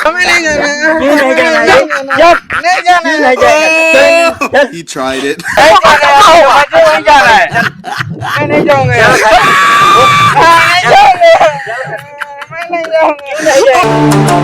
हमें नहीं जाना क्यों नहीं जाना? चल नहीं जाना नहीं जाना? चल He tried it. नहीं जाना मुझे वहीं जाना है मैं नहीं जाऊंगा यार नहीं जाऊंगा मैं नहीं जाऊंगा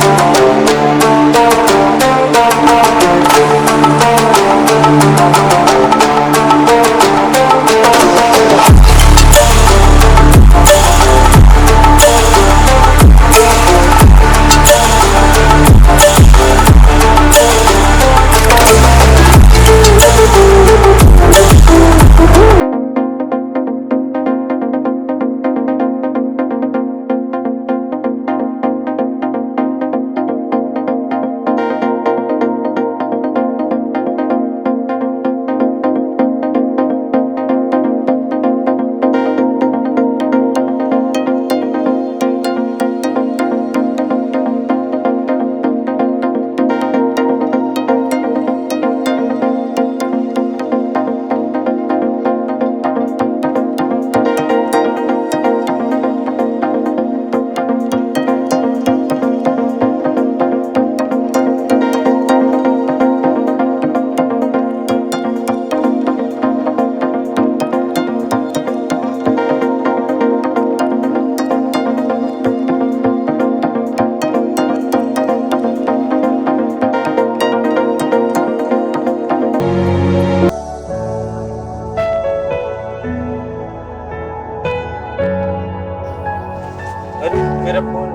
मेरा phone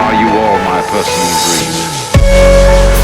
Are you all my personal dreams?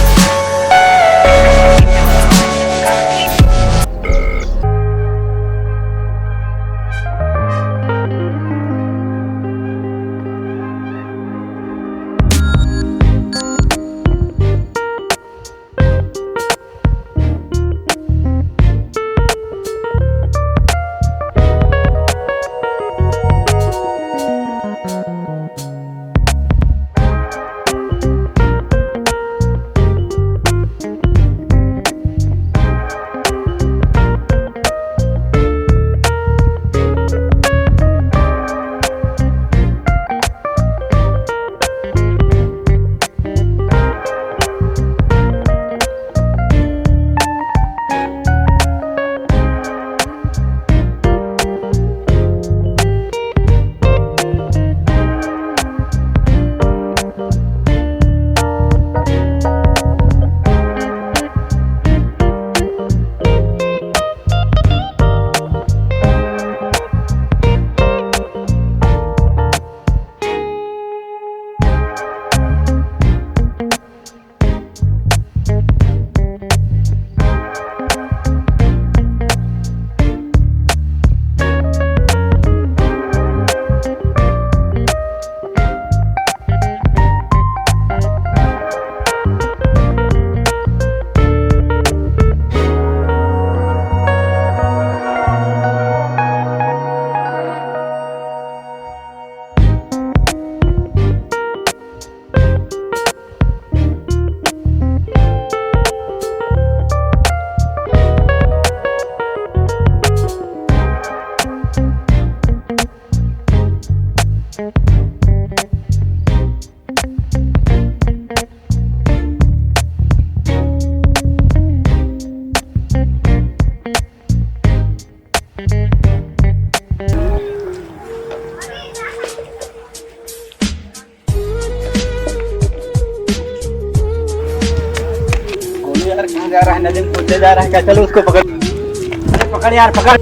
यार कहाँ जा रहा है? नदीम कूदते जा रहा है क्या? चलो उसको पकड़। अरे पकड़ यार पकड़।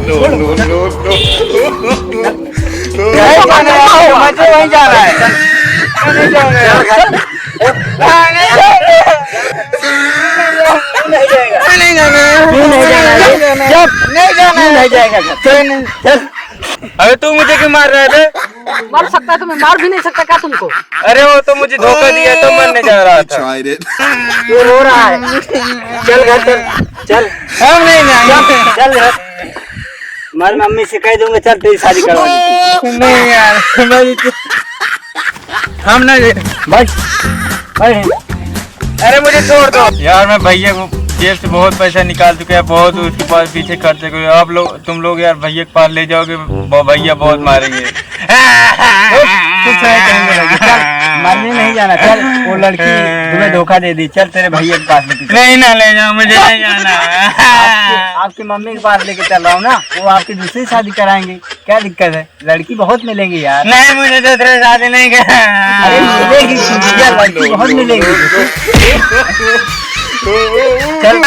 No, no, no, no. मुझे वहीं जाना है मैं नहीं जाऊंगा क्यों नहीं जाना है? जब नहीं जाना क्यों है। नहीं जाएगा घर? चल। अबे तू मुझे क्यों मार रहा था? मार सकता है तुम्हें, मार भी नहीं सकता क्या तुमको? अरे वो तो मुझे धोखा दिया तो मरने जा रहा था। Tried it. क्यों रो रहा है? चल घर चल। चल हम नहीं जाएंगे। चल घर। मैं मम्मी से कह दूंगा, चल तेरी शादी करवा देती। नहीं यार हम नहीं भाई भाई अरे मुझे छोड़ दो यार। मैं भैया को जेब से बहुत पैसा निकाल चुके हैं, बहुत उसके पास पीछे खर्च कर। आप लोग तुम लोग यार भैया के पास ले जाओगे, भैया बहुत मारेंगे। कुछ नहीं कहेंगे लगे। चल मरने नहीं जाना। चल वो लड़की तुम्हें धोखा दे दी, चल तेरे भैया के पास लेके चल। नहीं ना ले जाओ, मुझे नहीं जाना। आपकी मम्मी के पास लेके चल रहा हूँ ना, वो आपकी दूसरी शादी कराएंगे। क्या दिक्कत है? लड़की बहुत मिलेंगी यार। नहीं मुझे दूसरे शादी नहीं अरे करना। मिलेगी यार, लड़की बहुत मिलेगी। चल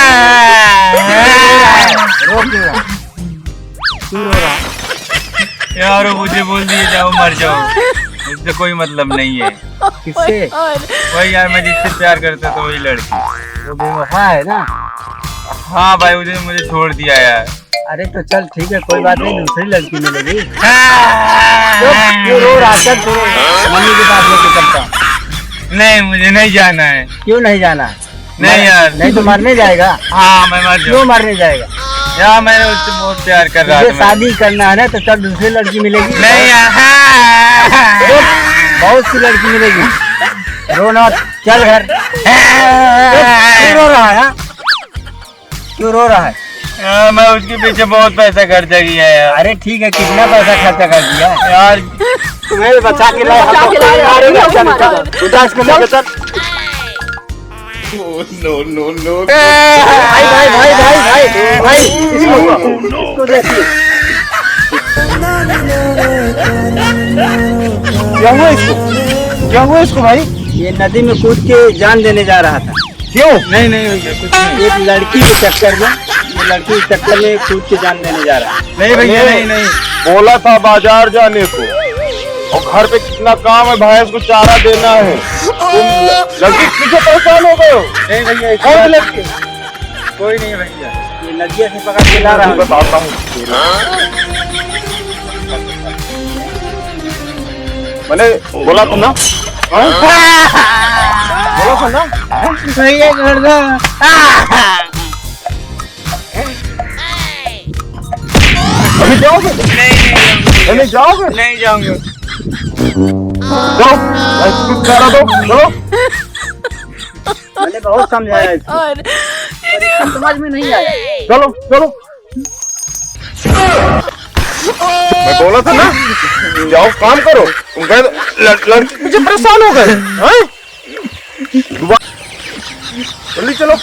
रो क्यों रहा? क्यों रो रहा? यार मुझे बोल दिए जाओ मर जाओ, इससे कोई मतलब नहीं है। किससे? वही यार मैं जिससे प्यार करता था वही लड़की। वो बेवफा है ना। हाँ भाई उसने मुझे छोड़ दिया यार। अरे तो चल ठीक है, कोई बात नहीं, दूसरी लड़की मिलेगी। क्यों रो रहा? चल तू मम्मी के पास लेके चलता हूँ। नहीं मुझे नहीं जाना है। क्यों नहीं जाना? नहीं यार। नहीं तो मरने जाएगा। हाँ मैं मर क्यों जाऊँ मरने जाएगा? यार, मैंने उससे बहुत प्यार कर रहा तुझे था। शादी करना है ना, तो चल दूसरी लड़की मिलेगी। नहीं यार। बहुत सी लड़की मिलेगी। रो ना, चल घर। क्यों रो रहा है? क्यों रो रहा है? यार मैं उसके पीछे बहुत पैसा खर्चा किया यार। अरे ठीक है, कितना पैसा खर्चा कर दिया यार तुम्हें बचा के लाए। बचा के लाए, अरे चल, चल, चल, चल, उदास को लेके चल। Oh, no, no, no. भाई भाई भाई भाई भाई भाई इसको देखिए। क्या हुआ इसको? क्या हुआ इसको भाई? ये नदी में कूद के जान देने जा रहा था। क्यों? नहीं नहीं भैया कुछ नहीं। एक लड़की के चक्कर में, ये लड़की के चक्कर में कूद के जान देने जा रहा है। नहीं भैया नहीं नहीं। बोला था बाजार जाने को, और घर पे कितना काम है, भैंस को चारा देना है। तुम लड़की पीछे परेशान हो गए हो। नहीं भैया कौन सी लड़की? कोई नहीं भैया। ये नदिया से पकड़ के ला रहा मैं हूँ। बताता हूँ। मैंने बोला था ना, हाँ? बोला था ना। भैया छोड़ दो। अभी जाओगे? नहीं जाओगे? नहीं जाऊंगा। जाओ, भैंस को चारा दो, चलो। मैंने बहुत समझाया इसको, समझ में नहीं आया। चलो चलो। मैं बोला था ना, जाओ काम करो। तुम कह लड़की मुझे परेशान हो गए हैं? जल्दी चलो,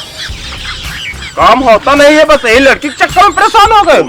काम होता नहीं है, बस यही लड़की के चक्कर में परेशान हो गए।